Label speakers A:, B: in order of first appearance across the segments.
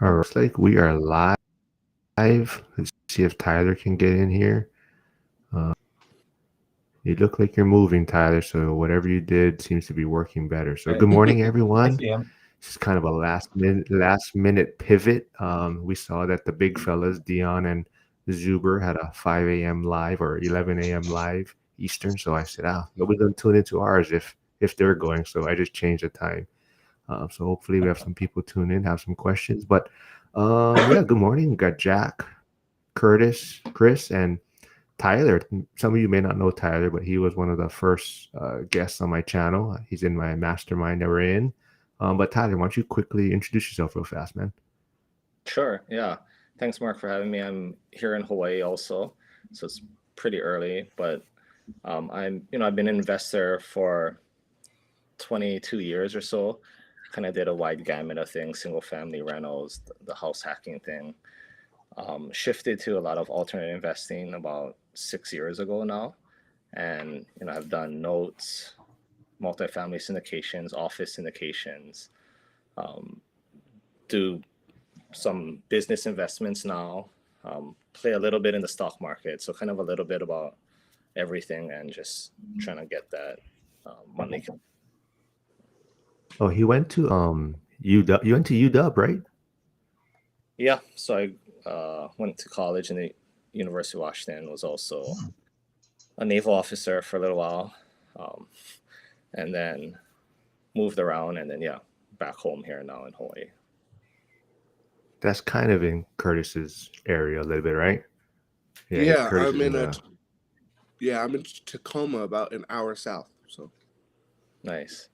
A: All right, looks like we are live. Let's see if Tyler can get in here. Uh, you look like you're moving, Tyler, so whatever you did seems to be working better. So
B: Right.
A: good morning,
B: I
A: everyone.
B: see him.
A: This is kind of a last minute pivot. We saw that the big fellas, Dion and Zuber, had a 5 a.m. live or 11 a.m. live Eastern. So I said, nobody's gonna tune into ours if they're going. So I just changed the time. So hopefully we have some people tune in, have some questions. But yeah, good morning. We got Jack, Curtis, Chris, and Tyler. Some of you may not know Tyler, but he was one of the first guests on my channel. He's in my mastermind that we're in. But Tyler, why don't you quickly introduce yourself real fast, man?
C: Sure, yeah. Thanks, Mark, for having me. I'm here in Hawaii also, so it's pretty early, but I've been an investor for 22 years or so. Kind of did a wide gamut of things, single family rentals, the house hacking thing. Shifted to a lot of alternate investing about 6 years ago now. And, I've done notes, multifamily syndications, office syndications, um, do some business investments now, play a little bit in the stock market. So kind of a little bit about everything and just trying to get that money.
A: Oh, he went to UW. You went to UW, right?
C: Yeah. So I went to college in the University of Washington, was also a naval officer for a little while, um, and then moved around and then, yeah, back home here now in Hawaii.
A: That's kind of in Curtis's area a little bit, right? Yeah,
B: Yeah,
A: Curtis is in the.
B: I'm in Tacoma, about an hour south. So
C: Nice.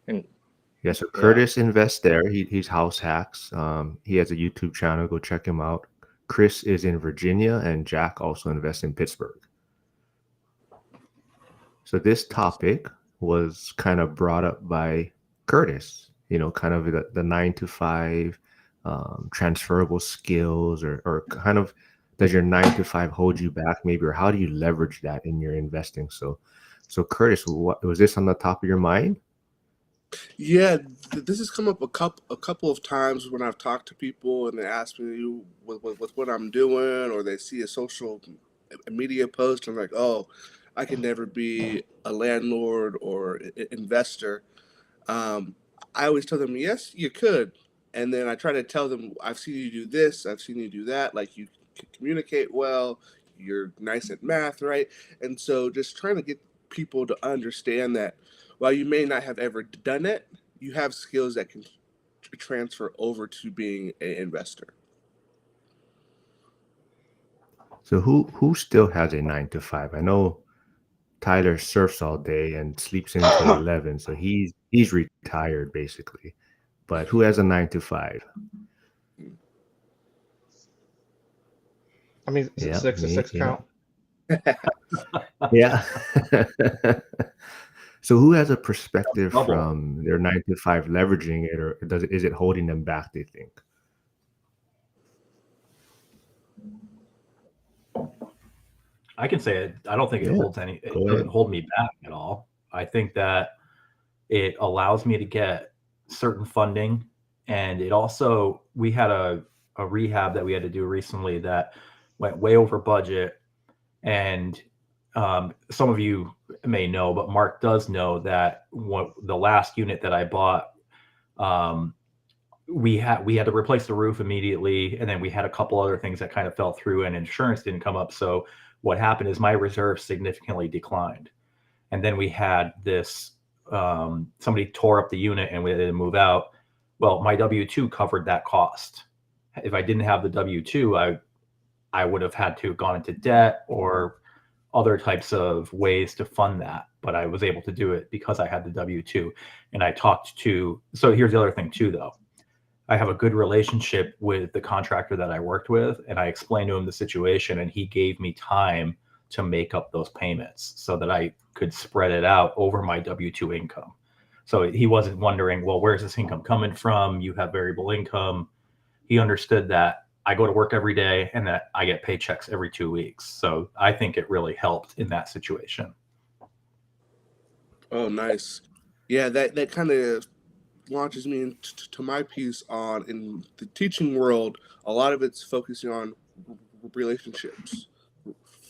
C: And
A: Yeah, so
C: yeah,
A: Curtis invests there. He's house hacks. He has a YouTube channel. Go check him out. Chris is in Virginia, and Jack also invests in Pittsburgh. So this topic was kind of brought up by Curtis. Kind of the 9 to 5 transferable skills, or kind of does your 9 to 5 hold you back, maybe, or how do you leverage that in your investing? So Curtis, what was this on the top of your mind?
B: yeah, this has come up a couple of times when I've talked to people and they ask me with what I'm doing, or they see a social media post. I'm like, oh, I can never be a landlord or investor. Um, I always tell them, yes, you could. And then I try to tell them, I've seen you do this, I've seen you do that. Like, you can communicate well, you're nice at math, right? And so just trying to get people to understand that while you may not have ever done it, you have skills that can transfer over to being an investor.
A: So who still has a 9 to 5? I know Tyler surfs all day and sleeps until 11, so he's retired basically. But who has a 9 to 5?
D: I mean,
A: Yeah,
D: six to
A: me,
D: six
A: yeah,
D: count.
A: yeah. So who has a perspective
D: Double.
A: from their 9 to 5 leveraging it, or is it holding them back, they think?
D: I can say it. I don't think it
A: Yeah,
D: holds any. It
A: go
D: doesn't
A: ahead.
D: hold me back at all. I think that it allows me to get certain funding, and it also we had a rehab that we had to do recently that went way over budget, and some of you may know, but Mark does know that the last unit that I bought, um, we had to replace the roof immediately, and then we had a couple other things that kind of fell through, and insurance didn't come up. So what happened is my reserve significantly declined, and then we had this somebody tore up the unit and we had to move out. Well, my W-2 covered that cost. If I didn't have the W-2, I would have had to have gone into debt or other types of ways to fund that. But I was able to do it because I had the W-2. And I talked to, so here's the other thing too, though. I have a good relationship with the contractor that I worked with, and I explained to him the situation, and he gave me time to make up those payments so that I could spread it out over my W-2 income. So he wasn't wondering, well, where's this income coming from? You have variable income. He understood that I go to work every day and that I get paychecks every 2 weeks. So I think it really helped in that situation.
B: Oh, nice. Yeah, that kind of launches me into my piece on in the teaching world. A lot of it's focusing on relationships.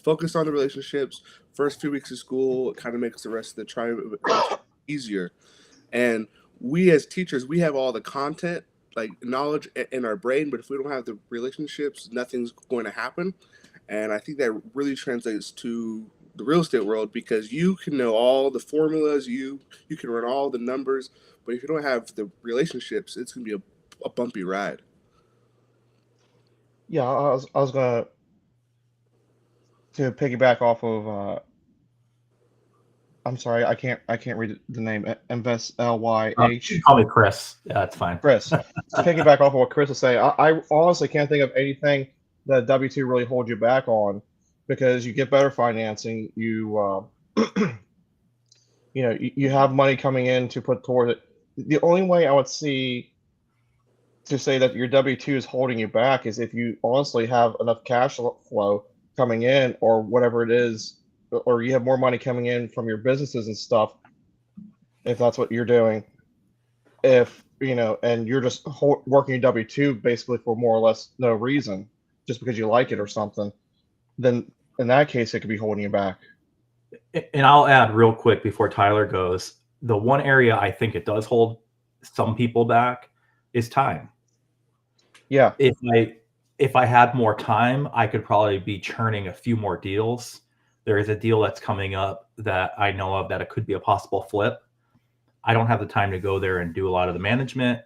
B: Focus on the relationships. First few weeks of school, it kind of makes the rest of the trimester easier. And we as teachers, we have all the content, like knowledge in our brain, but if we don't have the relationships, nothing's going to happen. And I think that really translates to the real estate world, because you can know all the formulas, you can run all the numbers, but if you don't have the relationships, it's going to be a bumpy ride.
E: Yeah, I was gonna to piggyback off of I'm sorry, I can't read the name. Invest
D: You can call me Chris. Yeah, that's fine.
E: Chris. To piggyback off of what Chris was saying, I honestly can't think of anything that W2 really holds you back on, because you get better financing, you have money coming in to put toward it. The only way I would see to say that your W2 is holding you back is if you honestly have enough cash flow coming in, or whatever it is, or you have more money coming in from your businesses and stuff, if that's what you're doing. If, and you're just working your W2 basically for more or less no reason, just because you like it or something, then in that case, it could be holding you back.
D: And I'll add real quick before Tyler goes, the one area I think it does hold some people back is time.
E: Yeah.
D: If I had more time, I could probably be churning a few more deals. There is a deal that's coming up that I know of that it could be a possible flip. I don't have the time to go there and do a lot of the management,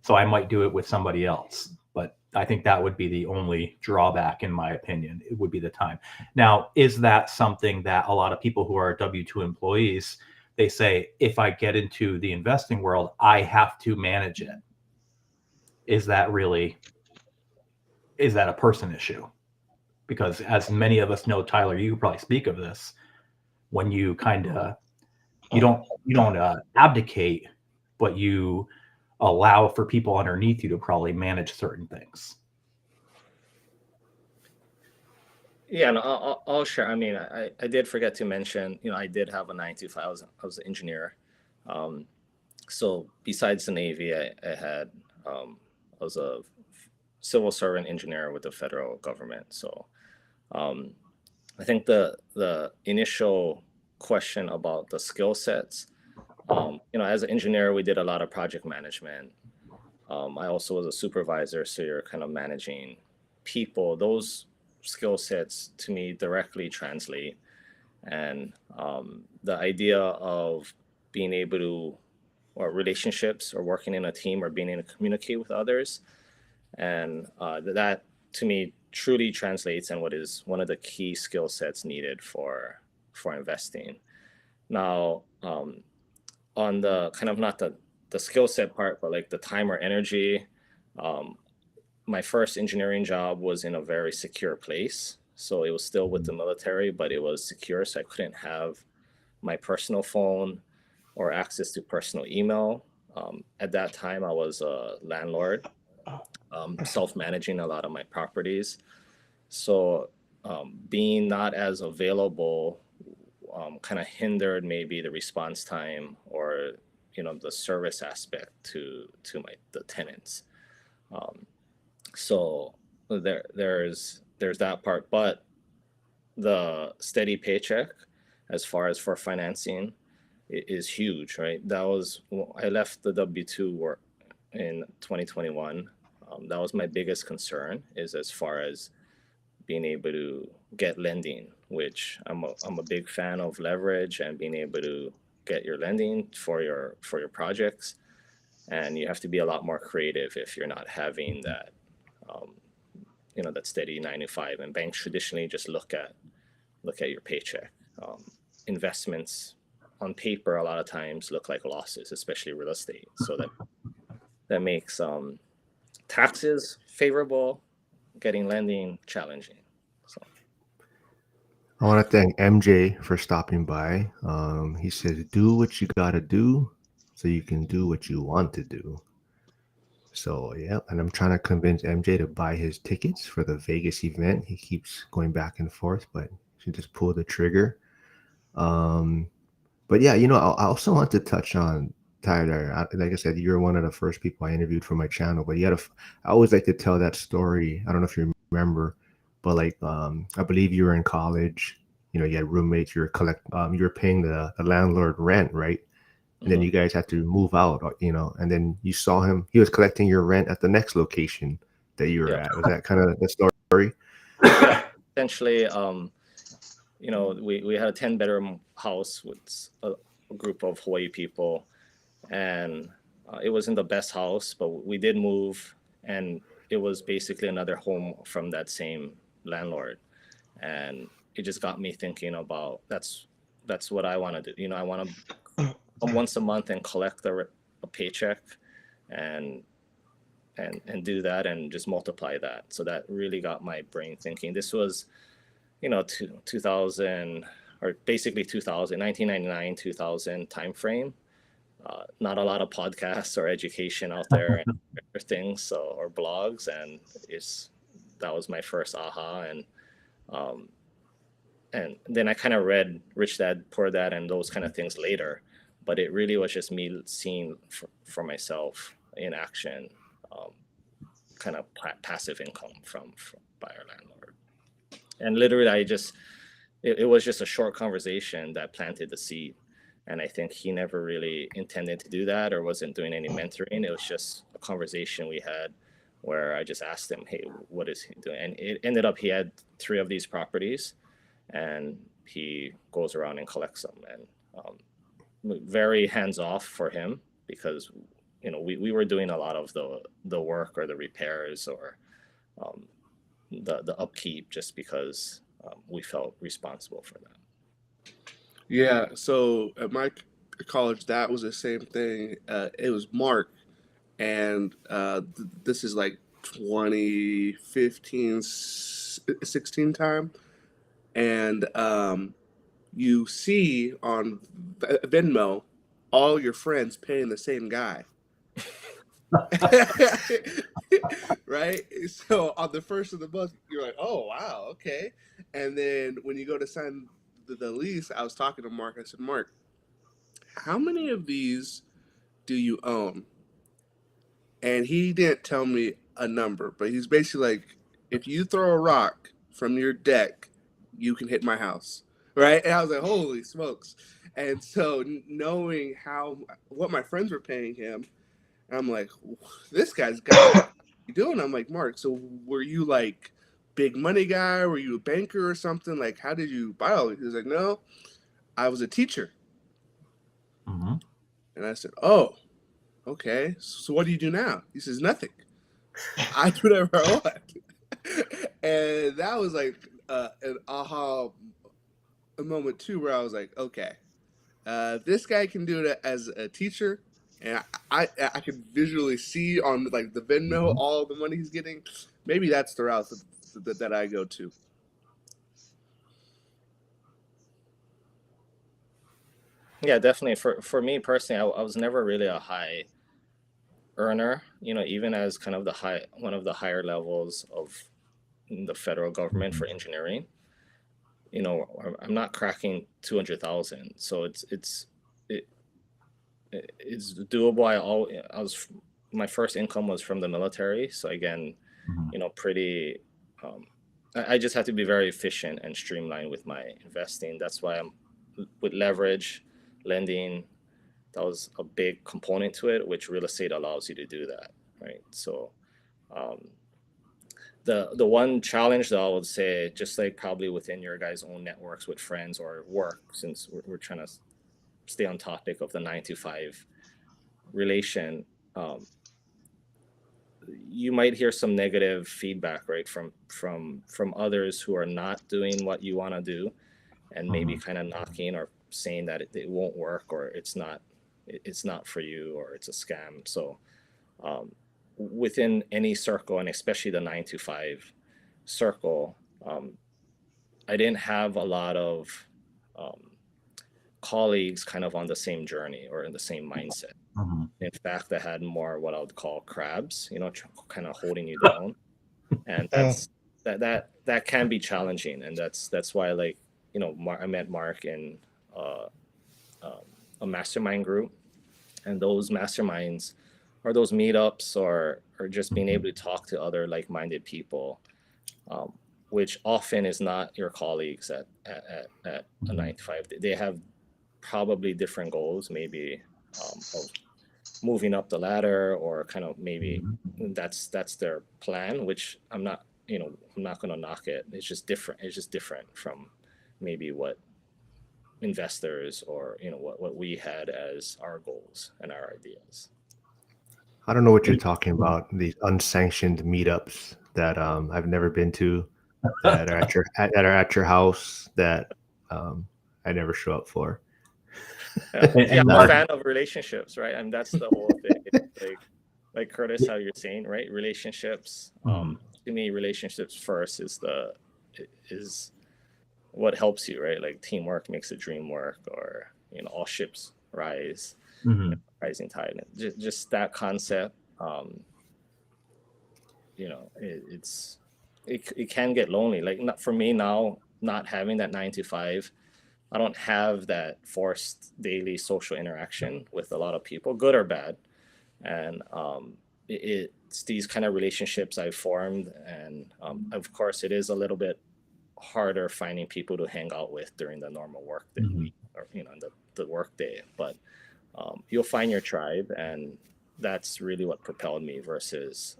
D: so I might do it with somebody else. But I think that would be the only drawback, in my opinion. It would be the time. Now, is that something that a lot of people who are W-2 employees, they say, if I get into the investing world, I have to manage it? Is that a person issue? Because as many of us know, Tyler, you could probably speak of this, when you you don't abdicate, but you allow for people underneath you to probably manage certain things.
C: Yeah, no, I'll share. I mean, I did forget to mention, I did have a 9 to 5. I was an engineer. So besides the Navy, I was a civil servant engineer with the federal government. So I think the initial question about the skill sets, as an engineer, we did a lot of project management. I also was a supervisor, so you're kind of managing people. Those skill sets to me directly translate. And the idea of being able to, or relationships, or working in a team, or being able to communicate with others, and that to me truly translates and what is one of the key skill sets needed for investing. Now, on the kind of not the skill set part, but like the time or energy, my first engineering job was in a very secure place. So it was still with the military, but it was secure. So I couldn't have my personal phone or access to personal email. At that time, I was a landlord, self-managing a lot of my properties. So being not as available kind of hindered maybe the response time, or the service aspect to the tenants. So there's that part, but the steady paycheck as far as for financing is huge, right? I left the W-2 work in 2021. That was my biggest concern, is as far as being able to get lending, which I'm a big fan of leverage and being able to get your lending for your projects. And you have to be a lot more creative if you're not having that, that steady 9 to 5. And banks traditionally just look at your paycheck. Investments on paper a lot of times look like losses, especially real estate. So that makes taxes favorable, getting lending challenging. So
A: I want to thank MJ for stopping by. He says, do what you got to do so you can do what you want to do. So, yeah, and I'm trying to convince MJ to buy his tickets for the Vegas event. He keeps going back and forth, but she just pulled the trigger. But yeah, I also want to touch on Tyler, like I said, you're one of the first people I interviewed for my channel. But you had I always like to tell that story. I don't know if you remember, but like I believe you were in college. You know, you had roommates. You were paying the landlord rent, right? And then
C: Mhm.
A: you guys had to move out. You know, and then you saw him. He was collecting your rent at the next location that you were
C: Yeah.
A: at. Was that kind of the story?
C: Yeah. Essentially, we had a 10-bedroom house with a group of Hawaii people, and it wasn't the best house, but we did move, and it was basically another home from that same landlord, and it just got me thinking about that's what I want to do. I want to come once a month and collect a paycheck, and do that and just multiply that. So that really got my brain thinking. This was 2000, or basically 2000, 1999, 2000 time frame. Not a lot of podcasts or education out there and other things, or blogs, and that was my first aha. Um, and then I kind of read Rich Dad Poor Dad and those kind of things later, but it really was just me seeing for myself in action, um, kind of passive income from by our landlord. And literally, it was just a short conversation that planted the seed. And I think he never really intended to do that or wasn't doing any mentoring. It was just a conversation we had where I just asked him, hey, what is he doing? And it ended up he had 3 of these properties, and he goes around and collects them. And very hands off for him, because we were doing a lot of the work or the repairs or um, the upkeep, just because we felt responsible for that.
B: Yeah, so at my college, that was the same thing. It was Mark, and this is like 2015, 16 time. And you see on Venmo all your friends paying the same guy. Right? So on the first of the month, you're like, oh, wow, okay. And then when you go to sign the lease, I was talking to Mark. I said, Mark, how many of these do you own? And he didn't tell me a number, but he's basically like, if you throw a rock from your deck, you can hit my house. Right? And I was like, holy smokes. And so knowing what my friends were paying him, I'm like, this guy's got you doing? I'm like, Mark, so were you like big money guy? Were you a banker or something? Like, how did you buy all? He was like, no, I was a teacher.
D: Mm-hmm.
B: And I said, oh, okay. So what do you do now? He says, nothing. I do whatever I want. And that was like an aha moment too, where I was like, okay, this guy can do it as a teacher, and I could visually see on like the Venmo
D: Mm-hmm.
B: all the money he's getting. Maybe that's the route that I go to.
C: Yeah, definitely. For me personally, I was never really a high earner. Even as kind of one of the higher levels of the federal government for engineering. I'm not cracking 200,000, so it, it's doable. I was my first income was from the military, so again,
D: Mm-hmm.
C: pretty. Um, I just have to be very efficient and streamlined with my investing. That's why I'm with leverage, lending. That was a big component to it, which real estate allows you to do that, right? So, um, the one challenge that I would say, just like probably within your guys' own networks with friends or work, since we're trying to stay on topic of the 9 to 5 relation, you might hear some negative feedback, right, from others who are not doing what you want to do, and maybe
D: Mm-hmm.
C: kind of knocking or saying that it won't work, or it's not for you, or it's a scam. So um, within any circle, and especially the 9 to 5 circle, I didn't have a lot of um, colleagues kind of on the same journey or in the same mindset.
D: Mm-hmm.
C: In fact, I had more what I would call crabs, kind of holding you down, and
E: Mm.
C: that can be challenging, and that's why, like, I met Mark in uh, um, a mastermind group, And those masterminds or those meetups or just being able to talk to other like-minded people, which often is not your colleagues at a 9 to 5. They have probably different goals, maybe of moving up the ladder, or kind of maybe that's their plan, which I'm not going to knock it. It's just different from maybe what investors or what we had as our goals and our ideas.
A: I don't know what you're talking about. These unsanctioned meetups that I've never been to, that are at your house, that I never show up for.
C: Yeah, I'm a
D: Mark,
C: fan of relationships, right? And that's the whole thing. It's like Curtis, how you're saying, right? Relationships. To me, relationships first is what helps you, right? Like teamwork makes the dream work, or all ships rise, rising tide. Just that concept. It can get lonely. Like, not for me now, not having that 9 to 5. I don't have that forced daily social interaction with a lot of people, good or bad. And it's these kind of relationships I've formed. And of course, it is a little bit harder finding people to hang out with during the normal work day week, or the work day. But you'll find your tribe, and that's really what propelled me versus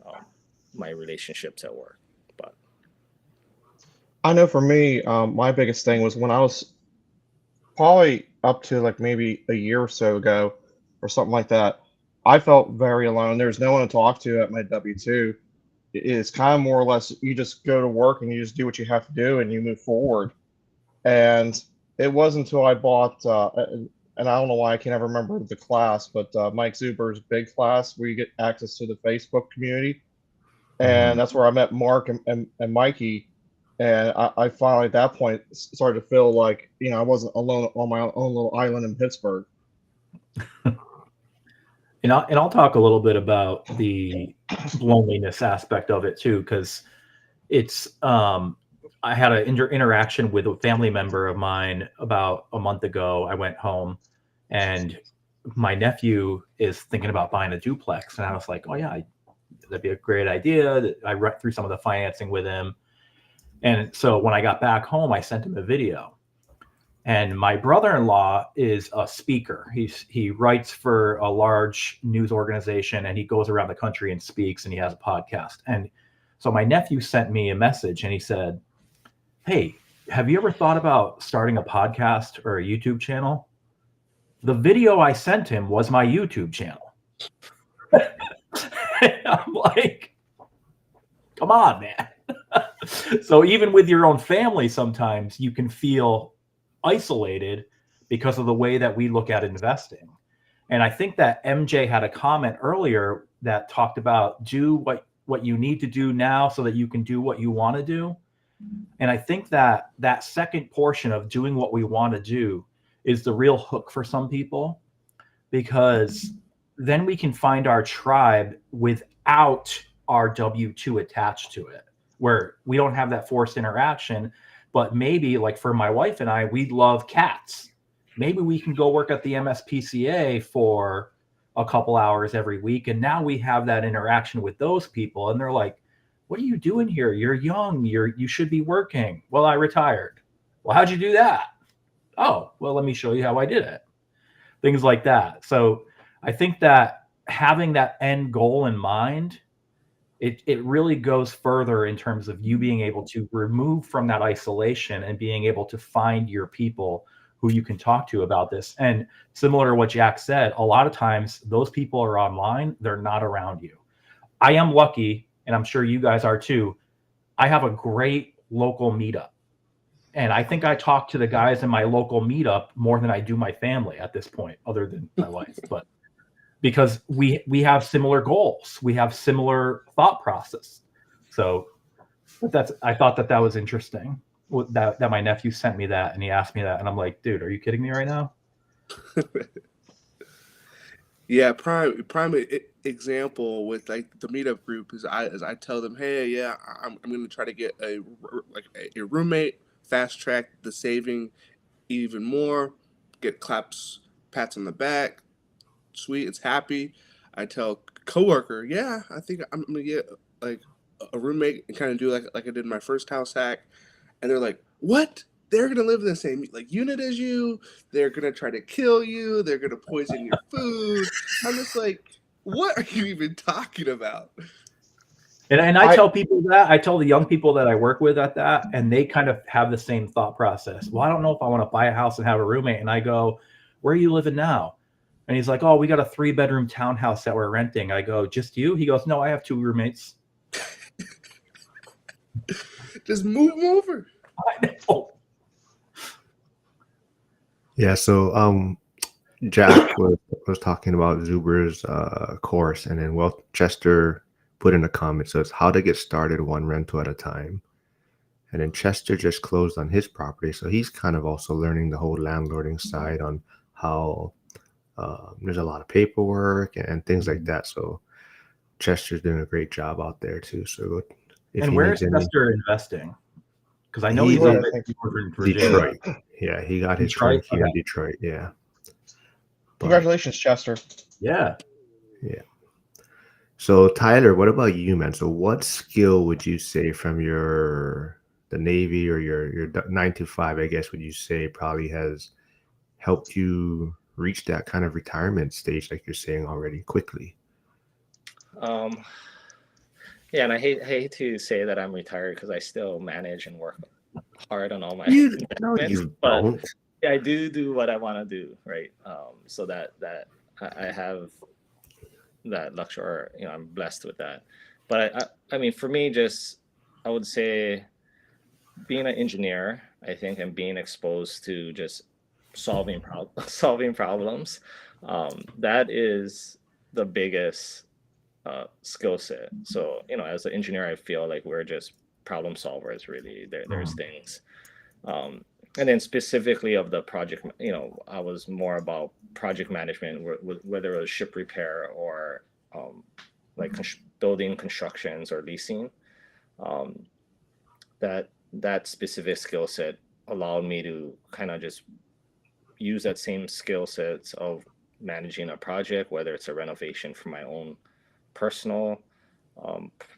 C: my relationships at work. But
E: I know for me, my biggest thing was when I was probably up to like maybe a year or so ago or something like that. I felt very alone. There's no one to talk to at my W-2. It's kind of more or less you just go to work and you just do what you have to do and you move forward. And it wasn't until I bought, and I don't know why I can't ever remember the class, but Mike Zuber's big class where you get access to the Facebook community. And that's where I met Mark and Mikey. And I finally, at that point, started to feel like, I wasn't alone on my own little island in Pittsburgh.
D: And I'll talk a little bit about the loneliness aspect of it too, because it's I had an interaction with a family member of mine about a month ago. I went home, and my nephew is thinking about buying a duplex, and I was like, "Oh yeah, that'd be a great idea." I read through some of the financing with him, and so when I got back home, I sent him a video. And my brother-in-law is a speaker. He writes for a large news organization, and he goes around the country and speaks, and he has a podcast. And so my nephew sent me a message, and he said, "Hey, have you ever thought about starting a podcast or a YouTube channel?" The video I sent him was my YouTube channel. I'm like, come on, man. So even with your own family, sometimes you can feel isolated because of the way that we look at investing. And I think that MJ had a comment earlier that talked about do what you need to do now so that you can do what you want to do. And I think that that second portion of doing what we want to do is the real hook for some people, because then we can find our tribe without our W-2 attached to it, where we don't have that forced interaction. But maybe, like for my wife and I, we love cats. Maybe we can go work at the MSPCA for a couple hours every week. And now we have that interaction with those people. And they're like, "What are you doing here? You're young. You should be working." "Well, I retired." "Well, how'd you do that?" "Oh, well, let me show you how I did it." Things like that. So I think that having that end goal in mind, it really goes further in terms of you being able to remove from that isolation and being able to find your people who you can talk to about this. And similar to what Jack said, a lot of times those people are online, they're not around you. I am lucky, and I'm sure you guys are too. I have a great local meetup. And I think I talk to the guys in my local meetup more than I do my family at this point, other than my wife. But because we have similar goals, we have similar thought process. So I thought that was interesting. That my nephew sent me that, and he asked me that, and I'm like, dude, are you kidding me right now?
B: Yeah, prime example with like the meetup group is I tell them, hey, yeah, I'm gonna try to get a roommate, fast track the saving even more, get pats on the back, sweet, it's happy. I tell coworker, yeah, I think I'm gonna get like a roommate and kind of do like I did my first house hack, and they're like, what? They're gonna live in the same like unit as you. They're gonna try to kill you. They're gonna poison your food. I'm just like, what are you even talking about?
D: And I tell people that, I tell the young people that I work with at that, and they kind of have the same thought process. Well, I don't know if I want to buy a house and have a roommate. And I go, where are you living now? And he's like, oh, we got a 3-bedroom townhouse that we're renting. I go, just you? He goes, no, I have 2 roommates.
B: Just move them over.
D: I know.
A: Yeah, so Jack was talking about Zuber's course, and then Chester put in a comment, says how to get started one rental at a time. And then Chester just closed on his property, so he's kind of also learning the whole landlording side on how there's a lot of paperwork and things like that. So Chester's doing a great job out there too. So
D: and where is Chester investing? Because I know he's
E: Detroit,
D: up
E: I
D: in
E: think.
D: Northern Virginia.
A: Detroit. Yeah, he got his
D: Detroit?
A: turnkey in
D: Okay.
A: Detroit. Yeah. But,
E: Congratulations, Chester.
D: Yeah.
A: yeah. So Tyler, what about you, man? So what skill would you say from the Navy or your 9 to 5, I guess, would you say probably has helped you reach that kind of retirement stage, like you're saying already, quickly?
C: Yeah, and I hate to say that I'm retired because I still manage and work hard on all my
A: No,
C: investments,
A: you
C: but
A: don't.
C: yeah, I do what I want to do, right? So that I have that luxury, or, I'm blessed with that. But I mean, for me, just I would say being an engineer, I think, and being exposed to just solving problems, that is the biggest skill set. So, as an engineer, I feel like we're just problem solvers, really. There's things. And then specifically of the project, I was more about project management, whether it was ship repair or like building constructions or leasing. Um, that specific skill set allowed me to kind of just use that same skill sets of managing a project, whether it's a renovation for my own personal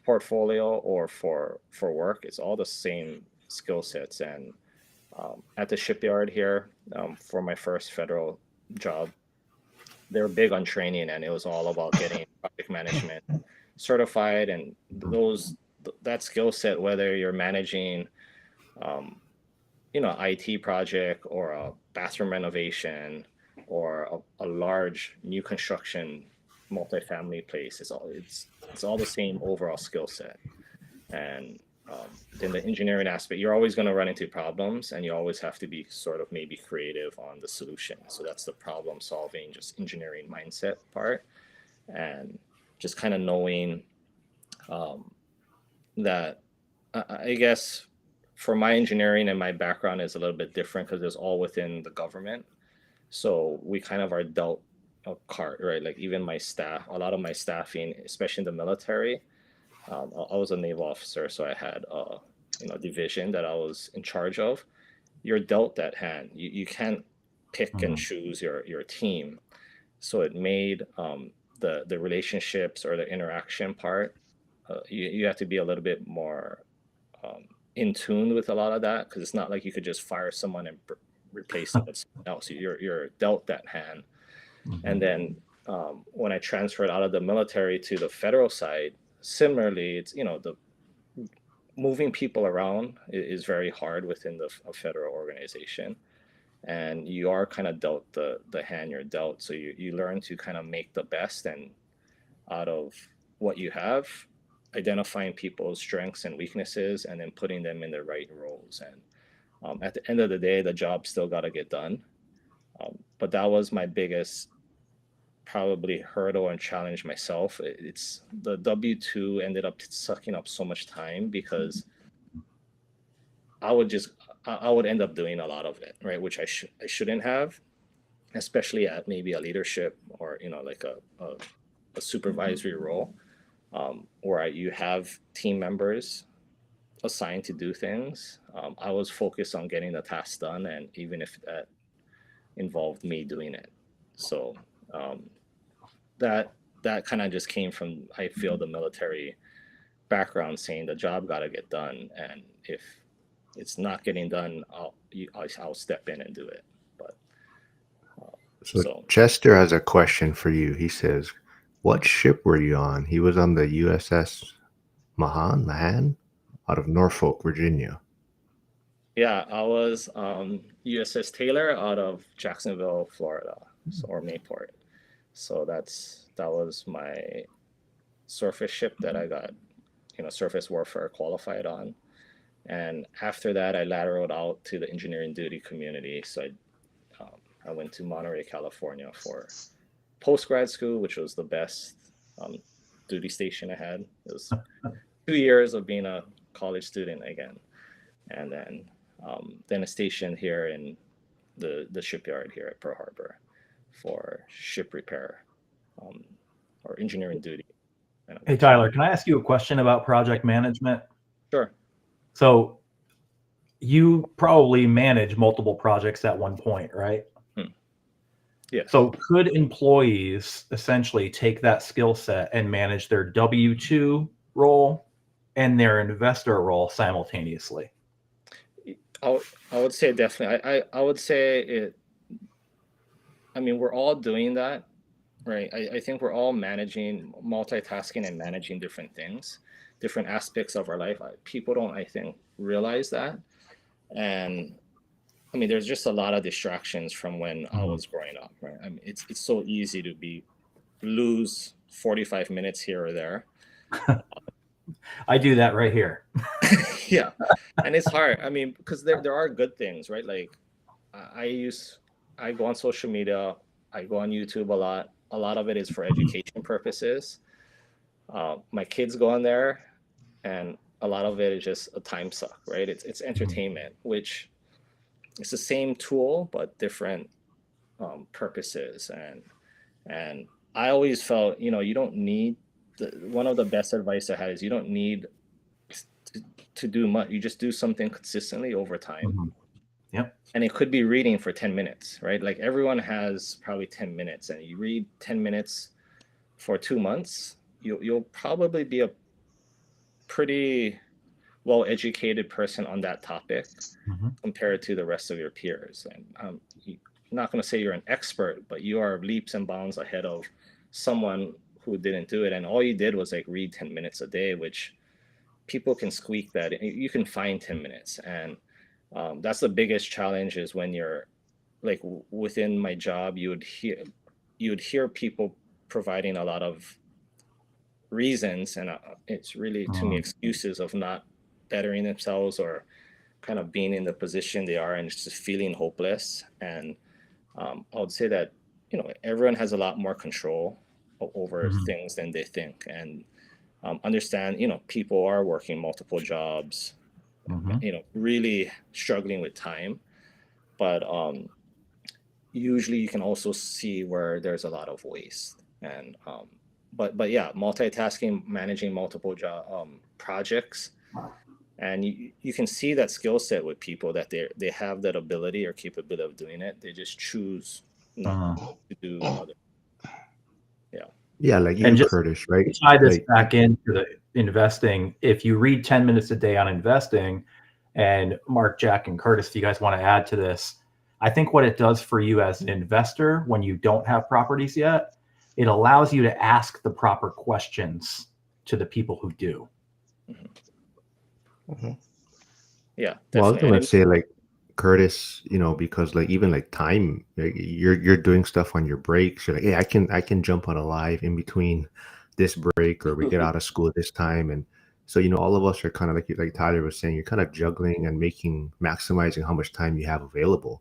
C: portfolio or for work. It's all the same skill sets. And at the shipyard here, for my first federal job, they were big on training, and it was all about getting project management certified. And that skill set, whether you're managing IT project or a bathroom renovation or a large new construction multifamily place, it's all the same overall skill set. And then the engineering aspect, you're always going to run into problems, and you always have to be sort of maybe creative on the solution. So that's the problem solving, just engineering mindset part, and just kind of knowing that I guess for my engineering and my background is a little bit different because it's all within the government. So we kind of are dealt a cart, right? Like even my staff, a lot of my staffing, especially in the military, I was a naval officer, so I had a division that I was in charge of. You're dealt that hand. You can't pick and choose your team. So it made the relationships or the interaction part. You have to be a little bit more in tune with a lot of that, because it's not like you could just fire someone and replace them with someone else. You're dealt that hand. And then when I transferred out of the military to the federal side, similarly, it's the moving people around is very hard within a federal organization, and you are kind of dealt the hand you're dealt. So you learn to kind of make the best and out of what you have, identifying people's strengths and weaknesses, and then putting them in the right roles. And at the end of the day, the job still got to get done. But that was my biggest probably hurdle and challenge myself. It's the W-2 ended up sucking up so much time because I would end up doing a lot of it, right? Which I shouldn't have, especially at maybe a leadership or like a supervisory role, where you have team members assigned to do things. I was focused on getting the task done, and even if that involved me doing it. So that kind of just came from, I feel, the military background, saying the job got to get done, and if it's not getting done, I'll step in and do it. But
A: So Chester has a question for you. He says, "What ship were you on?" He was on the USS Mahan, out of Norfolk, Virginia.
C: yeah, I was USS Taylor out of Jacksonville, Florida, or Mayport. So that was my surface ship that I got, surface warfare qualified on. And after that, I lateraled out to the engineering duty community. So I went to Monterey, California for post-grad school, which was the best duty station I had. It was 2 years of being a college student again. And then a station here in the shipyard here at Pearl Harbor for ship repair or engineering duty.
D: Hey, Tyler, can I ask you a question about project management?
C: Sure.
D: So you probably manage multiple projects at one point, right?
C: Yeah.
D: So could employees essentially take that skill set and manage their W-2 role and their investor role simultaneously?
C: I would say definitely. I would say it. I mean, we're all doing that, right? I think we're all multitasking and managing different things, different aspects of our life. People don't, I think, realize that. And I mean, there's just a lot of distractions from when I was growing up, right? I mean, it's so easy to lose 45 minutes here or there.
D: I do that right here.
C: Yeah, and it's hard. I mean, because there are good things, right? Like I go on social media, I go on YouTube a lot. A lot of it is for education purposes. My kids go on there, and a lot of it is just a time suck, right? It's entertainment, which it's the same tool but different purposes. And I always felt, you don't need one of the best advice I had is you don't need to do much. You just do something consistently over time.
D: Yep.
C: And it could be reading for 10 minutes, right? Like everyone has probably 10 minutes, and you read 10 minutes for 2 months, you'll probably be a pretty well-educated person on that topic compared to the rest of your peers. And I'm not going to say you're an expert, but you are leaps and bounds ahead of someone who didn't do it. And all you did was like read 10 minutes a day, which people can squeak that. You can find 10 minutes. And that's the biggest challenge, is when you're like within my job, you would hear people providing a lot of reasons, and it's really to me excuses of not bettering themselves or kind of being in the position they are and just feeling hopeless. And I would say that everyone has a lot more control over things than they think, and understand people are working multiple jobs, really struggling with time, but usually you can also see where there's a lot of waste. And but yeah, multitasking, managing multiple projects, and you can see that skill set with people, that they have that ability or capability of doing it. They just choose not to do other.
A: Yeah, like you,
D: and just
A: Curtis, right?
D: to tie this
A: Like,
D: back into the investing, if you read 10 minutes a day on investing, and Mark, Jack, and Curtis, if you guys want to add to this, I think what it does for you as an investor when you don't have properties yet, it allows you to ask the proper questions to the people who do.
C: Yeah, definitely.
A: well, I was gonna say, like, Curtis, because like even like time, like, you're doing stuff on your breaks. You're like, hey, I can jump on a live in between this break, or we get out of school at this time. And so all of us are kind of like Tyler was saying, you're kind of juggling and maximizing how much time you have available.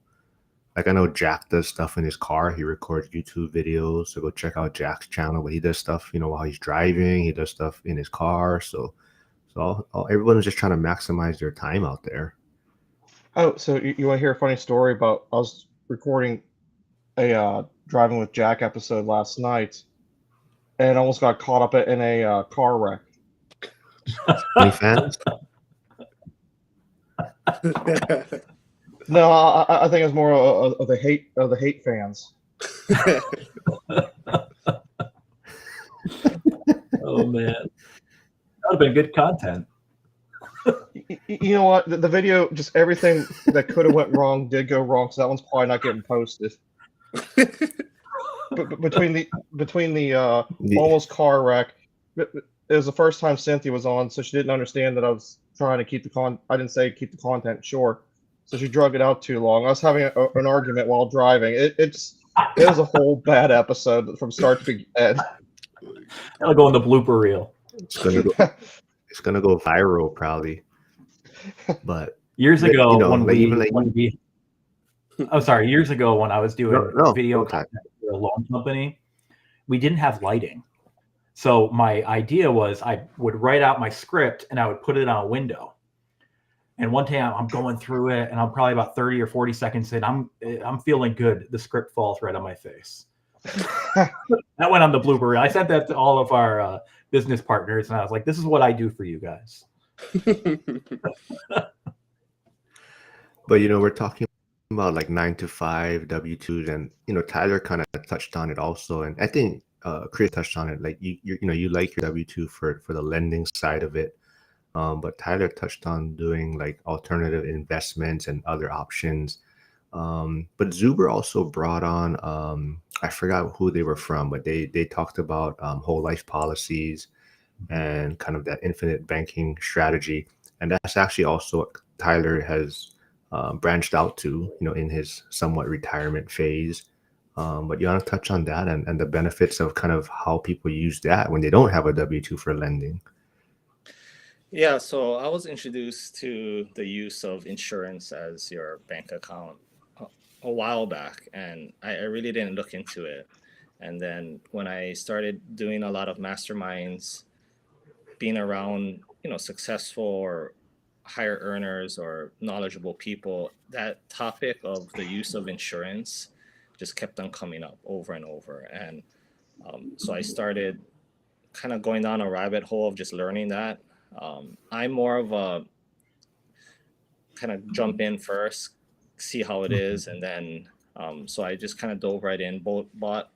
A: Like, I know Jack does stuff in his car. He records YouTube videos, so go check out Jack's channel. But he does stuff while he's driving. He does stuff in his car. So everyone's just trying to maximize their time out there.
E: Oh, so you want to hear a funny story about, I was recording a Driving with Jack episode last night, and almost got caught up in a car wreck.
A: Any fans?
E: No, I think it's more of the hate fans.
D: Oh man, that would have been good content.
E: You know what? The video, just everything that could have went wrong did go wrong, so that one's probably not getting posted. But between the
A: The-
E: almost car wreck, it was the first time Cynthia was on, so she didn't understand that I was trying to keep I didn't say keep the content short, so she drug it out too long. I was having an argument while driving. It was a whole bad episode from start to end.
D: That'll go in the blooper reel.
A: it's gonna go. It's gonna go viral probably. But
D: Years ago,
A: like,
D: years ago when I was doing
A: No,
D: video
A: no time.
D: content for a loan company, we didn't have lighting. So my idea was I would write out my script and I would put it on a window. And one time I'm going through it and I'm probably about 30 or 40 seconds in. I'm feeling good. The script falls right on my face. That went on the blooper reel. I sent that to all of our business partners and I was like, this is what I do for you guys.
A: But we're talking about like 9 to 5 W-2s, and Tyler kind of touched on it also, and I think Chris touched on it. Like you like your W-2 for the lending side of it, but Tyler touched on doing like alternative investments and other options. But Zuber also brought on I forgot who they were from, but they talked about whole life policies and kind of that infinite banking strategy, and that's actually also what Tyler has branched out to, in his somewhat retirement phase. But you want to touch on that and the benefits of kind of how people use that when they don't have a W-2 for lending?
C: Yeah, so I was introduced to the use of insurance as your bank account a while back, and I really didn't look into it. And then when I started doing a lot of masterminds, being around, successful or higher earners or knowledgeable people, that topic of the use of insurance just kept on coming up over and over. And so I started kind of going down a rabbit hole of just learning that. I'm more of a kind of jump in first, see how it is, and then so I just kind of dove right in, bought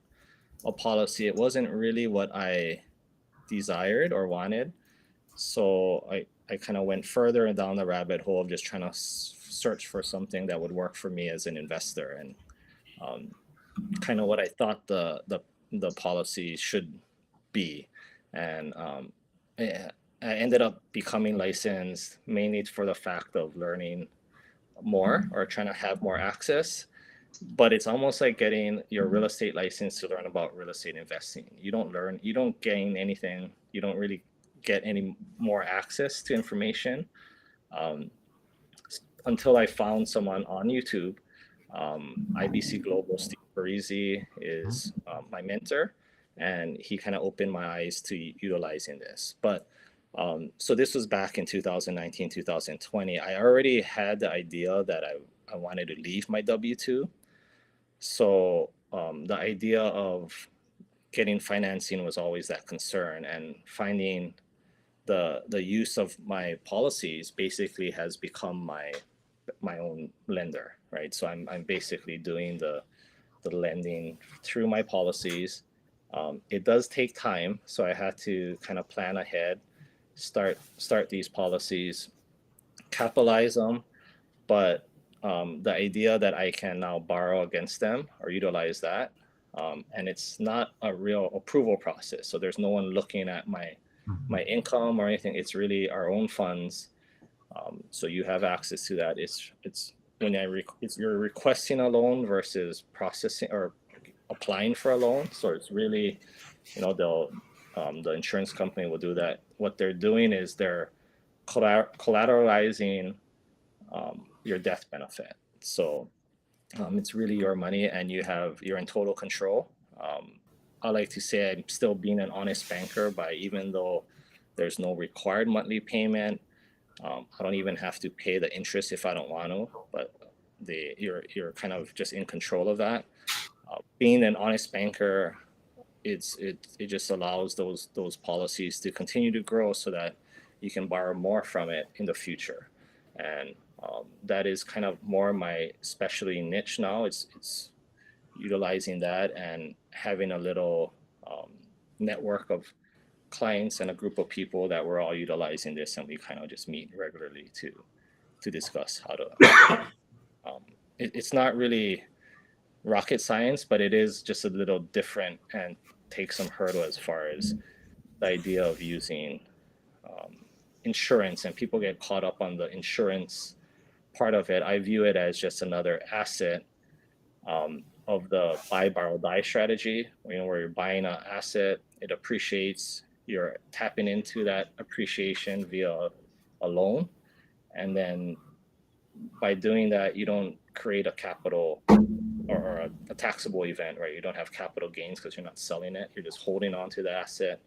C: a policy. It wasn't really what I desired or wanted, so I kind of went further and down the rabbit hole of just trying to search for something that would work for me as an investor, and kind of what I thought the policy should be. And I ended up becoming licensed mainly for the fact of learning more or trying to have more access. But it's almost like getting your real estate license to learn about real estate investing. You don't gain anything. You don't really get any more access to information until I found someone on YouTube. IBC Global, Steve Parisi is my mentor, and he kind of opened my eyes to utilizing this. But so this was back in 2019, 2020. I already had the idea that I wanted to leave my W-2. So the idea of getting financing was always that concern, and finding the use of my policies basically has become my own lender, right? So I'm basically doing the lending through my policies. It does take time, so I had to kind of plan ahead, start these policies, capitalize them, but the idea that I can now borrow against them or utilize that, and it's not a real approval process. So there's no one looking at my income or anything. It's really our own funds. So you have access to that. It's when you're requesting a loan versus processing or applying for a loan. So it's really, they'll the insurance company will do that. What they're doing is they're collateralizing your death benefit. So it's really your money, and you're in total control. I like to say I'm still being an honest banker, by even though there's no required monthly payment. I don't even have to pay the interest if I don't want to, but you're kind of just in control of that. Being an honest banker, it just allows those policies to continue to grow so that you can borrow more from it in the future. And that is kind of more my specialty niche now. It's utilizing that and having a little network of clients and a group of people that were all utilizing this, and we kind of just meet regularly to discuss how to. It's not really rocket science, but it is just a little different and takes some hurdle as far as the idea of using insurance, and people get caught up on the insurance part of it. I view it as just another asset of the buy, borrow, die strategy. Where you're buying an asset, it appreciates, you're tapping into that appreciation via a loan, and then by doing that, you don't create a capital or a taxable event, right? You don't have capital gains because you're not selling it. You're just holding on to the asset,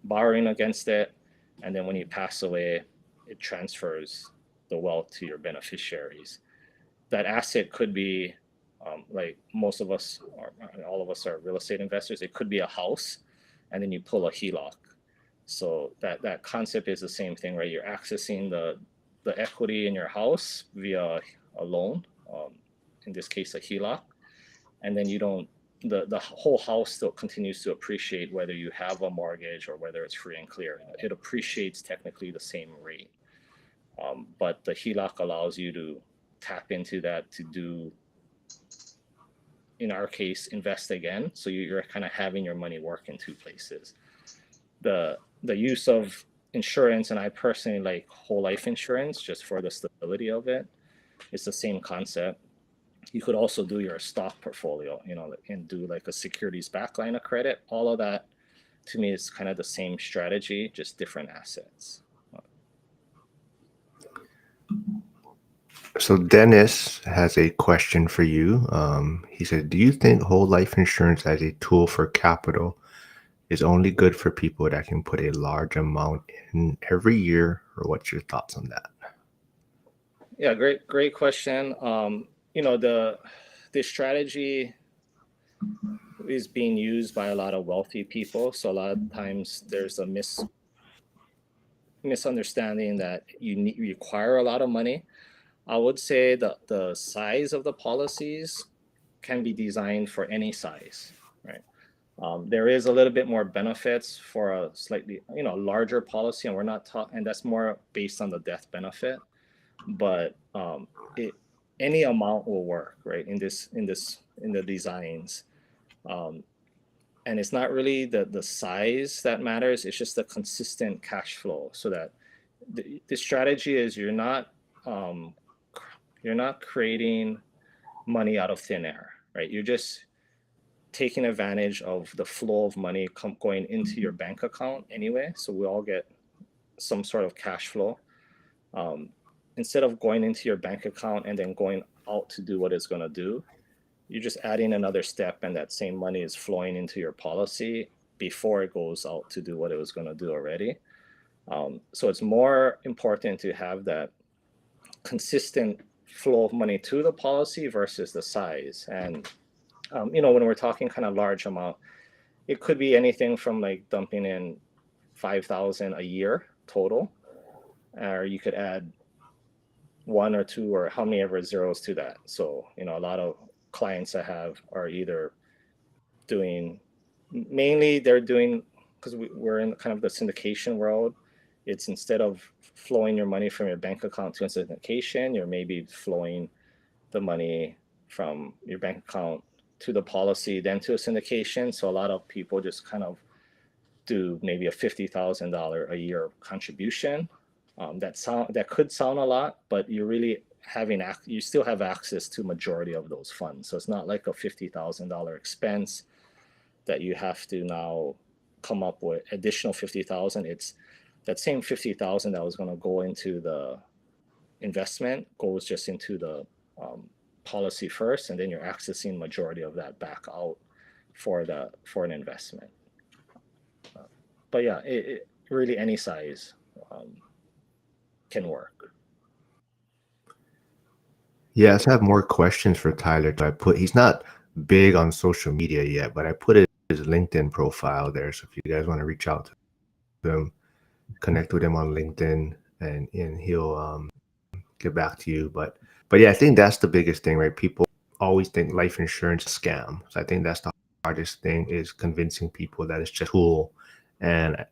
C: borrowing against it, and then when you pass away, it transfers the wealth to your beneficiaries. That asset could be, like most of us, or all of us are real estate investors. It could be a house, and then you pull a HELOC. So that concept is the same thing, right? You're accessing the equity in your house via a loan, in this case a HELOC, and then you don't, the whole house still continues to appreciate whether you have a mortgage or whether it's free and clear. It appreciates technically the same rate, but the HELOC allows you to tap into that to do, in our case, invest again. So you're kind of having your money work in two places. The use of insurance, and I personally like whole life insurance just for the stability of it. It's the same concept. You could also do your stock portfolio, and do like a securities back line of credit. All of that to me is kind of the same strategy, just different assets.
A: So Dennis has a question for you. He said, do you think whole life insurance as a tool for capital is only good for people that can put a large amount in every year, or what's your thoughts on that?
C: Yeah, great question. The strategy is being used by a lot of wealthy people. So a lot of times there's a misunderstanding that you require a lot of money. I would say that the size of the policies can be designed for any size, right? There is a little bit more benefits for a slightly, larger policy, and we're not talking, and that's more based on the death benefit. But any amount will work, right? In the designs, and it's not really the size that matters. It's just the consistent cash flow. So that the strategy is you're not creating money out of thin air, right? You're just taking advantage of the flow of money going into your bank account anyway. So we all get some sort of cash flow. Instead of going into your bank account and then going out to do what it's going to do, you're just adding another step, and that same money is flowing into your policy before it goes out to do what it was going to do already. So it's more important to have that consistent flow of money to the policy versus the size. And when we're talking kind of large amount, it could be anything from like dumping in 5,000 a year total, or you could add one or two or how many ever zeros to that. So a lot of clients I have are either doing, mainly they're doing, because we're in kind of the syndication world, it's instead of flowing your money from your bank account to a syndication, you're maybe flowing the money from your bank account to the policy, then to a syndication. So a lot of people just kind of do maybe a $50,000 a year contribution. That could sound a lot, but you're really you still have access to majority of those funds. So it's not like a $50,000 expense that you have to now come up with additional 50,000. It's that same 50,000 that was going to go into the investment goes just into the policy first, and then you're accessing majority of that back out for an investment. But yeah, it really any size can work.
A: Yes, I have more questions for Tyler. He's not big on social media yet, but I put his LinkedIn profile there. So if you guys want to reach out to him, connect with him on LinkedIn, and he'll get back to you. But yeah, I think that's the biggest thing, right? People always think life insurance is a scam. So I think that's the hardest thing, is convincing people that it's just a tool And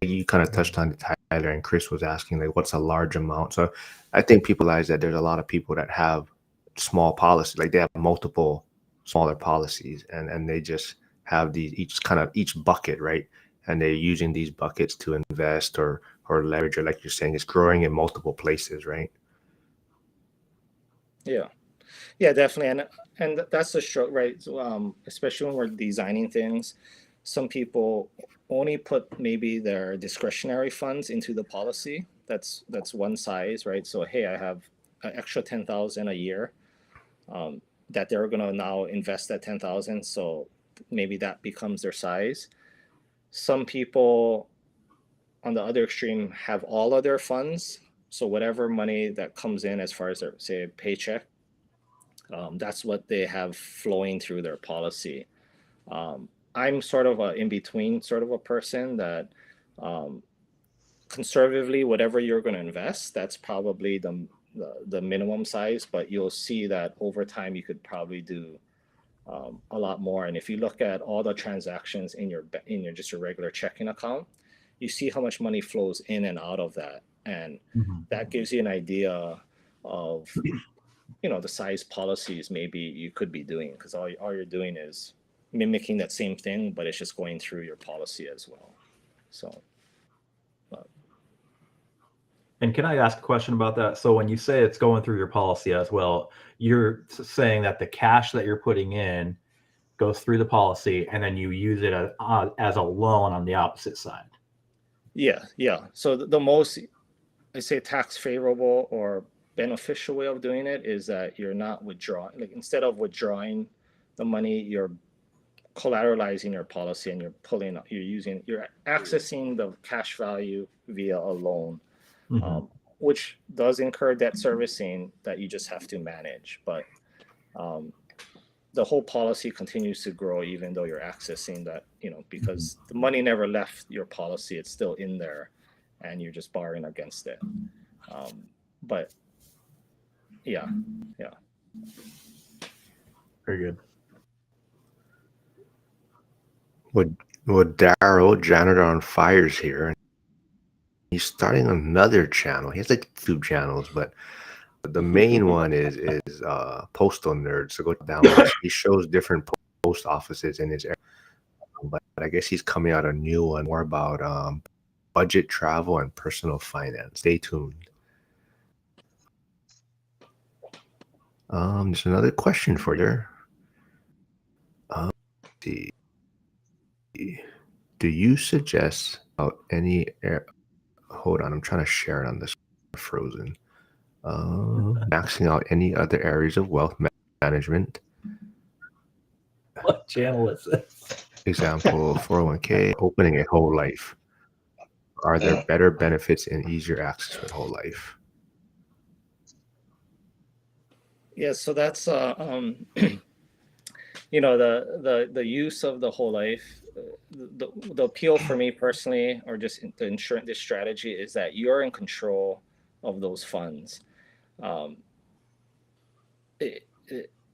A: you kind of touched on it, Tyler, and Chris was asking like, what's a large amount? So I think people realize that there's a lot of people that have small policies, like they have multiple smaller policies, and they just have these each bucket, right? And they're using these buckets to invest or leverage, or like you're saying, it's growing in multiple places, right?
C: Yeah. Yeah, definitely. And that's the show, right? So, especially when we're designing things, some people only put maybe their discretionary funds into the policy. That's one size, right? So hey, I have an extra 10,000 a year, um, that they're gonna now invest that 10,000. So maybe that becomes their size. Some people on the other extreme have all of their funds. So whatever money that comes in as far as their say paycheck, that's what they have flowing through their policy. I'm sort of a in between sort of a person that, um, conservatively, whatever you're going to invest, that's probably the minimum size. But you'll see that over time you could probably do, a lot more. And if you look at all the transactions in your just your regular checking account, you see how much money flows in and out of that, and
D: Mhm.
C: that gives you an idea of the size policies maybe you could be doing, because all you're doing is mimicking that same thing, but it's just going through your policy as well. So
D: And can I ask a question about that? So when you say it's going through your policy as well, you're saying that the cash that you're putting in goes through the policy, and then you use it as a loan on the opposite side.
C: yeah, so the most, I say, tax favorable or beneficial way of doing it is that you're not withdrawing, like instead of withdrawing the money, you're collateralizing your policy, and you're accessing the cash value via a loan,
D: Mm-hmm.
C: which does incur debt servicing that you just have to manage. But, um, the whole policy continues to grow even though you're accessing that, because the money never left your policy, it's still in there, and you're just borrowing against it. But yeah, yeah.
D: Very good.
A: With Daryl, janitor on fires here, and he's starting another channel. He has like 2 channels, but the main one is postal nerd. So go download. He shows different post offices in his area, but I guess he's coming out a new one more about budget travel and personal finance. Stay tuned. There's another question for you. Let's see. Do you suggest about any hold on, I'm trying to share it on this frozen. Maxing out any other areas of wealth management?
D: What channel is this?
A: Example, 401k, opening a whole life. Are there better benefits and easier access with whole life?
C: Yeah, so that's the use of the whole life, the appeal for me personally, or just the insurance, this strategy, is that you're in control of those funds. um,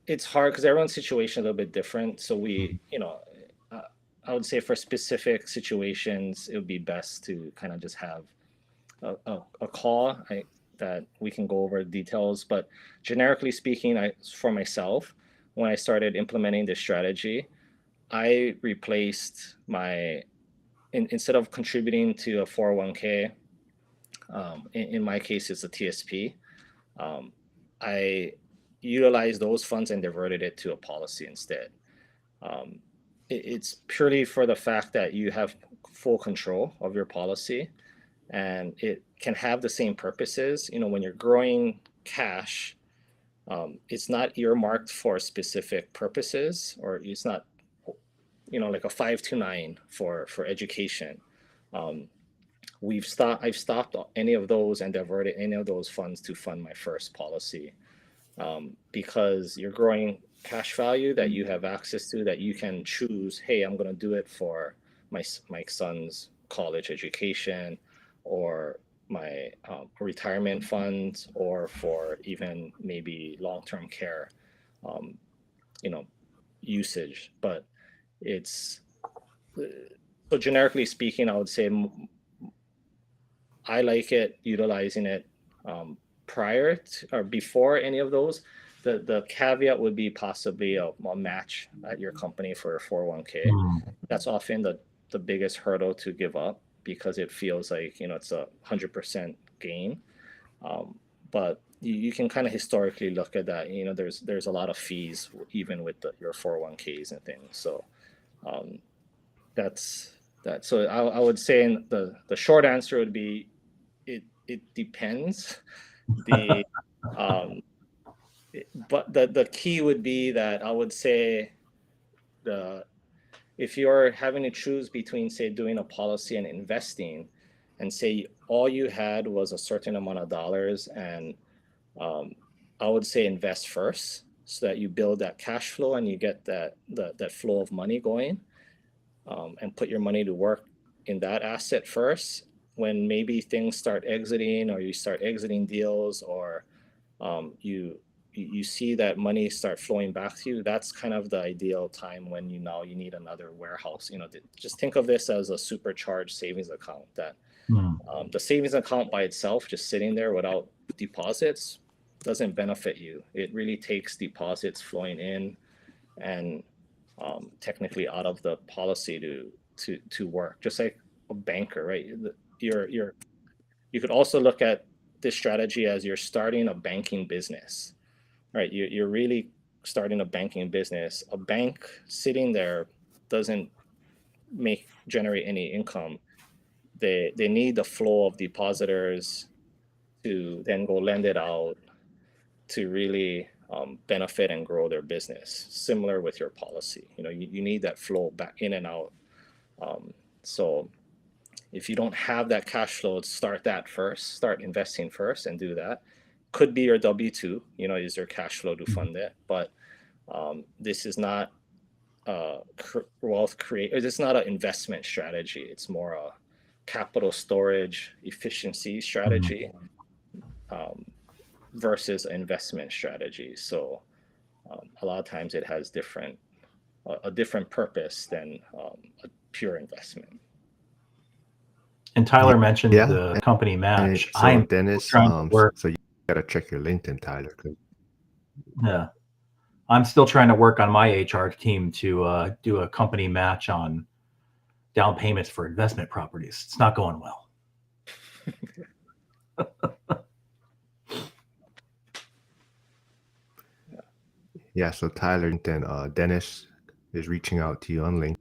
C: it's hard because everyone's situation is a little bit different. So uh, I would say for specific situations, it would be best to kind of just have a call, that we can go over details. But generically speaking, for myself, when I started implementing this strategy, I replaced instead of contributing to a 401k, in my case, it's a TSP. Um, I utilized those funds and diverted it to a policy instead. Um, it's purely for the fact that you have full control of your policy, and it can have the same purposes. When you're growing cash, it's not earmarked for specific purposes, or it's not, like a 529 for education. Um, I've stopped any of those and diverted any of those funds to fund my first policy, because you're growing cash value that you have access to, that you can choose. Hey, I'm going to do it for my son's college education, or my, retirement funds, or for even maybe long-term care, um, you know usage. But it's So generically speaking, I would say I like it utilizing it prior to, or before any of those. The caveat would be possibly a match at your company for a 401k. That's often the biggest hurdle to give up because it feels like it's 100% gain. But you can kind of historically look at that. There's a lot of fees even with your 401ks and things. So that's that. So I would say the short answer would be it depends. The but the key would be that I would say the if you're having to choose between, say, doing a policy and investing, and say all you had was a certain amount of dollars, and I would say invest first so that you build that cash flow and you get that flow of money going, and put your money to work in that asset first. When maybe things start exiting, or you start exiting deals, or you see that money start flowing back to you, that's kind of the ideal time when you need another warehouse. Just think of this as a supercharged savings account that the savings account by itself, just sitting there without deposits, doesn't benefit you. It really takes deposits flowing in and technically out of the policy to work, just like a banker, right? You could also look at this strategy as you're starting a banking business, right? You're really starting a banking business. A bank sitting there doesn't generate any income. They need the flow of depositors to then go lend it out to really benefit and grow their business. Similar with your policy, you need that flow back in and out. So if you don't have that cash flow, start that first. Start investing first and do that. Could be your W-2, is your cash flow to fund it. But this is not wealth create. It's not an investment strategy. It's more a capital storage efficiency strategy versus investment strategy. So a lot of times it has a different purpose than a pure investment.
D: And Tyler mentioned
A: Yeah.
D: the company match.
A: So
D: I'm
A: Dennis,
D: trying to work.
A: so you gotta check your LinkedIn, Tyler.
D: Yeah, I'm still trying to work on my HR team to do a company match on down payments for investment properties. It's not going well.
A: Yeah. So Tyler, then Dennis is reaching out to you on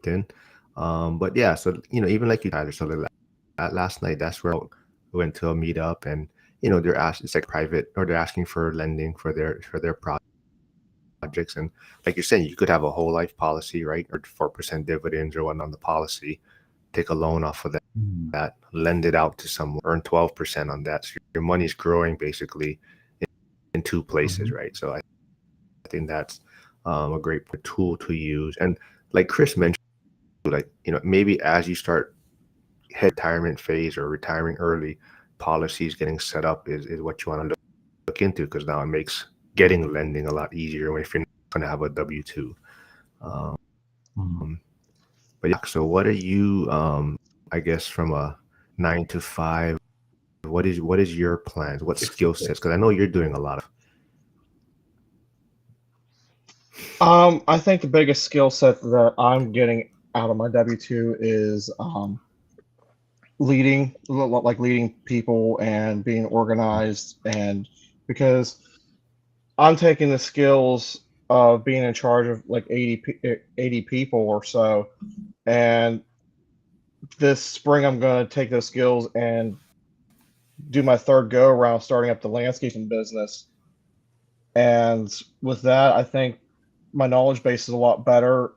A: LinkedIn. But yeah, so even like you, Tyler. So last night, that's where I went to a meetup, and they're asking, it's like private, or they're asking for lending for their projects, and like you're saying, you could have a whole life policy, right, or 4% dividends or one on the policy, take a loan off of that, lend it out to someone, earn 12% on that. So your money's growing basically in two places, right? So I think that's a great tool to use. And like Chris mentioned, like maybe as you start retirement phase or retiring early, policies getting set up is what you want to look into, because now it makes getting lending a lot easier if you're not going to have a W-2. But yeah, so what are you, I guess, from a 9 to 5, what is your plans? What skill sets? Because I know you're doing a lot of.
E: I think the biggest skill set that I'm getting out of my W-2 is leading people and being organized, and because I'm taking the skills of being in charge of like 80 people or so, and this spring I'm going to take those skills and do my third go around starting up the landscaping business. And with that, I think my knowledge base is a lot better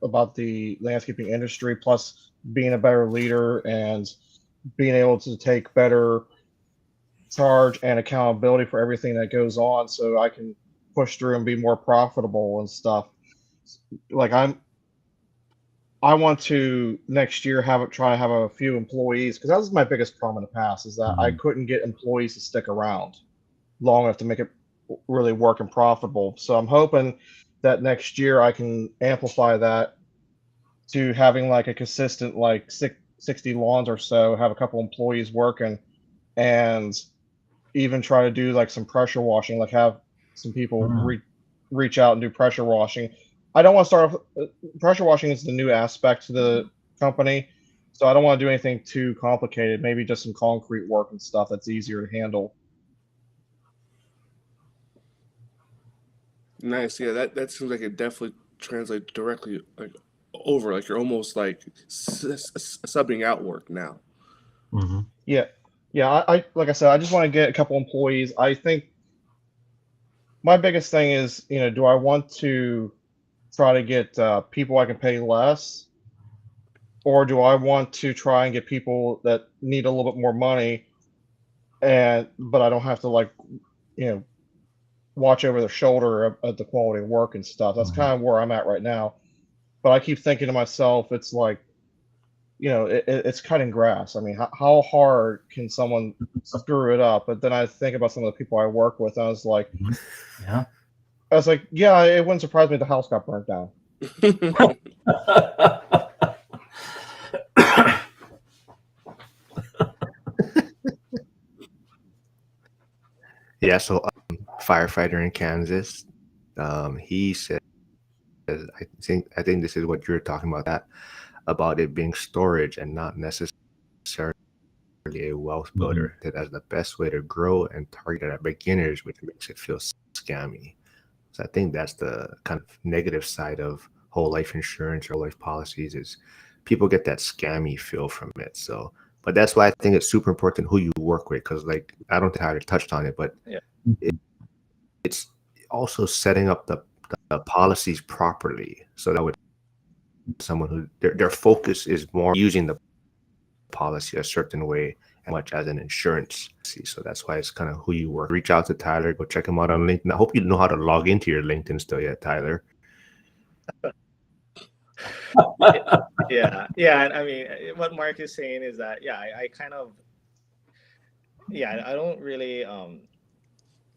E: about the landscaping industry, plus being a better leader and being able to take better charge and accountability for everything that goes on, so I can push through and be more profitable and stuff. Like I want to next year try to have a few employees, because that was my biggest problem in the past, is that I couldn't get employees to stick around long enough to make it really work and profitable. So I'm hoping that next year I can amplify that to having like a consistent like 60 lawns or so, have a couple employees working, and even try to do like some pressure washing, like have some people reach out and do pressure washing. I don't want to start off. Pressure washing is the new aspect to the company, so I don't want to do anything too complicated. Maybe just some concrete work and stuff that's easier to handle.
B: Nice. Yeah, that seems like it definitely translates directly like over. Like you're almost like subbing out work now.
D: Mm-hmm.
E: Yeah, I like I said, I just want to get a couple employees. I think my biggest thing is, do I want to try to get people I can pay less, or do I want to try and get people that need a little bit more money, but I don't have to like, watch over their shoulder at the quality of work and stuff. That's kind of where I'm at right now. But I keep thinking to myself, it's like, it's cutting grass. I mean, how hard can someone screw it up? But then I think about some of the people I work with, and I was like,
D: Yeah.
E: Yeah, it wouldn't surprise me if the house got burnt down.
A: Yeah, so firefighter in Kansas, he said, I think this is what you're talking about, that about it being storage and not necessarily a wealth builder. That that's the best way to grow and target at beginners, which makes it feel scammy. So I think that's the kind of negative side of whole life insurance or life policies, is people get that scammy feel from it. So, but that's why I think it's super important who you work with, because like I don't think I touched on it, but it's also setting up the policies properly, so that would someone who their focus is more using the policy a certain way as much as an insurance. So that's why it's kind of who you work. Reach out to Tyler, go check him out on LinkedIn. I hope you know how to log into your LinkedIn still yet, Tyler.
C: Yeah. And I mean, what Mark is saying is that, I kind of, I don't really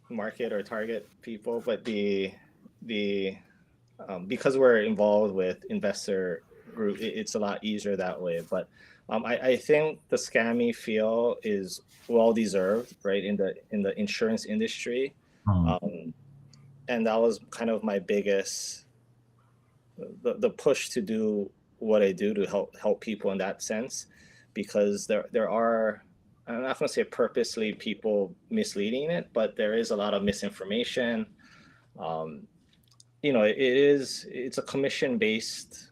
C: market or target people, but because we're involved with investor group, it's a lot easier that way. But I think the scammy feel is well deserved, right, in the insurance industry. And that was kind of my biggest the push to do what I do to help people in that sense, because there are, I'm not going to say purposely people misleading it, but there is a lot of misinformation. It's a commission based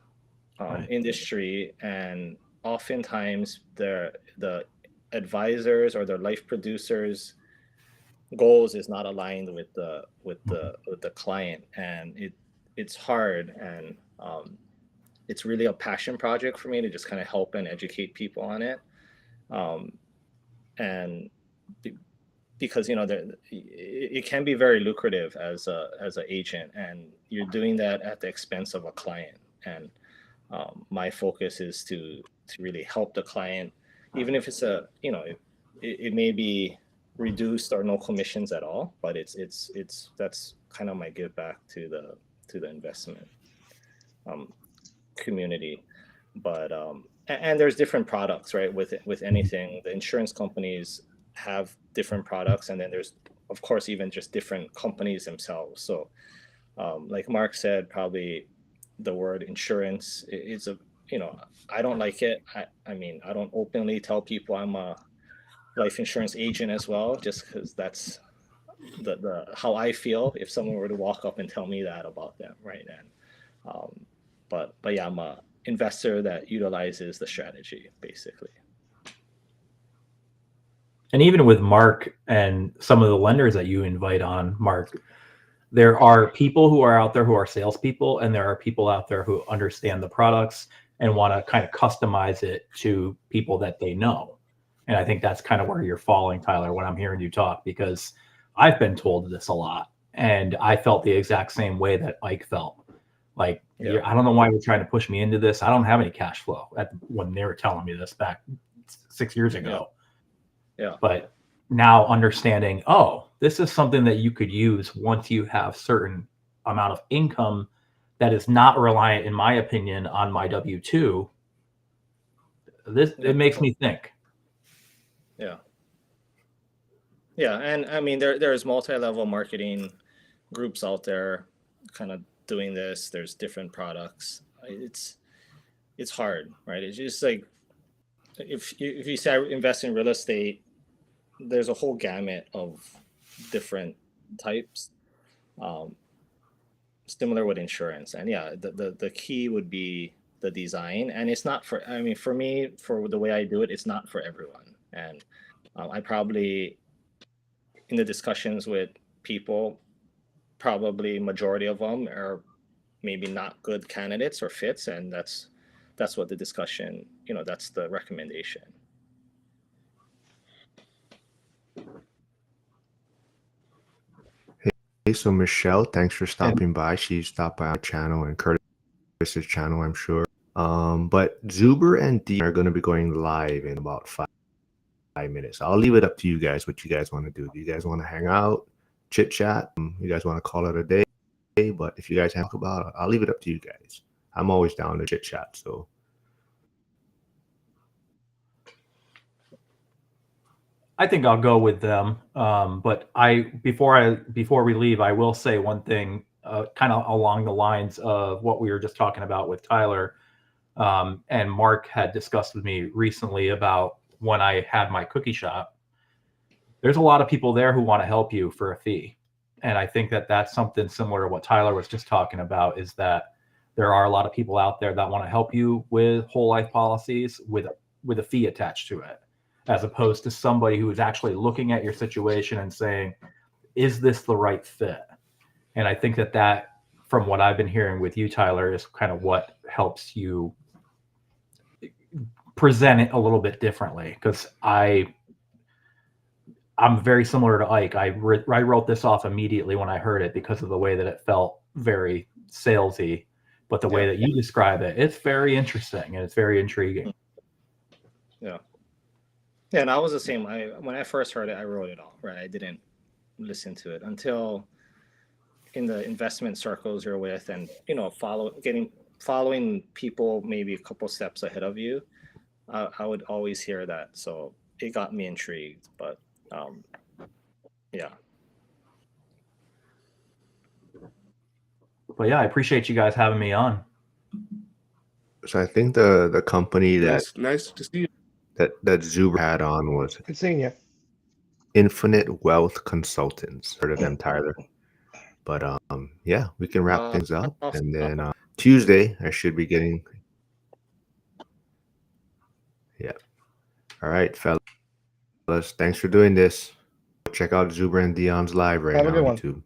C: industry, and oftentimes the advisors or the life producers goals is not aligned with the client, and it's hard, and it's really a passion project for me to just kind of help and educate people on it, and because it can be very lucrative as an agent, and you're doing that at the expense of a client. And my focus is to really help the client, even if it's it may be reduced or no commissions at all, but that's kind of my give back to the investment community. But and there's different products, right? With anything, the insurance companies have different products, and then there's of course even just different companies themselves. So like Mark said, probably the word insurance is I don't like it. I mean, I don't openly tell people I'm a life insurance agent as well, just because that's the how I feel if someone were to walk up and tell me that about them, right? And but yeah, I'm a investor that utilizes the strategy basically.
D: And even with Mark and some of the lenders that you invite on, Mark, there are people who are out there who are salespeople, and there are people out there who understand the products and want to kind of customize it to people that they know. And I think that's kind of where you're falling, Tyler, when I'm hearing you talk, because I've been told this a lot, and I felt the exact same way that Ike felt. Like, I don't know why you're trying to push me into this. I don't have any cash flow when they were telling me this back 6 years ago.
C: Yeah.
D: But now understanding, this is something that you could use once you have certain amount of income that is not reliant, in my opinion, on my W-2, it makes me think.
C: Yeah. Yeah, and I mean there's multi-level marketing groups out there kind of doing this. There's different products. It's hard, right? It's just like if you say invest in real estate, there's a whole gamut of different types. Similar with insurance, and yeah, the key would be the design, and it's not for. I mean, for me, for the way I do it, it's not for everyone, and I probably in the discussions with people, probably majority of them are maybe not good candidates or fits, and that's what the discussion, that's the recommendation.
A: Hey, so Michelle, thanks for stopping by. She stopped by our channel and Curtis's channel, I'm sure. But Zuber and Dion are going to be going live in about 5 minutes. I'll leave it up to you guys what you guys want to do. Do you guys want to hang out, chit chat? You guys want to call it a day? But if you guys talk about it, I'll leave it up to you guys. I'm always down to chit chat. So
D: I think I'll go with them. But before we leave, I will say one thing, kind of along the lines of what we were just talking about with Tyler, and Mark had discussed with me recently about when I had my cookie shop. There's a lot of people there who want to help you for a fee, and I think that that's something similar to what Tyler was just talking about. Is that there are a lot of people out there that want to help you with whole life policies with a fee attached to it, as opposed to somebody who is actually looking at your situation and saying, is this the right fit? And I think that from what I've been hearing with you, Tyler, is kind of what helps you present it a little bit differently. Because I'm very similar to Ike. I wrote this off immediately when I heard it because of the way that it felt very salesy. But the way that you describe it, it's very interesting and it's very intriguing.
C: Yeah. Yeah, and I was the same. When I first heard it, I wrote it off, right? I didn't listen to it until in the investment circles you're with, and following people maybe a couple steps ahead of you. I would always hear that, so it got me intrigued. But yeah.
D: But yeah, I appreciate you guys having me on.
A: So I think the company
B: nice to see you.
A: that Zuber had on was
E: Good seeing you.
A: Infinite Wealth Consultants. Heard of them, Tyler? But yeah, we can wrap things up, and then Tuesday I should be getting. Yeah. All right, fellas. Thanks for doing this. Check out Zuber and Dion's live right
E: Have a
A: now
E: good
A: on
E: one.
A: YouTube.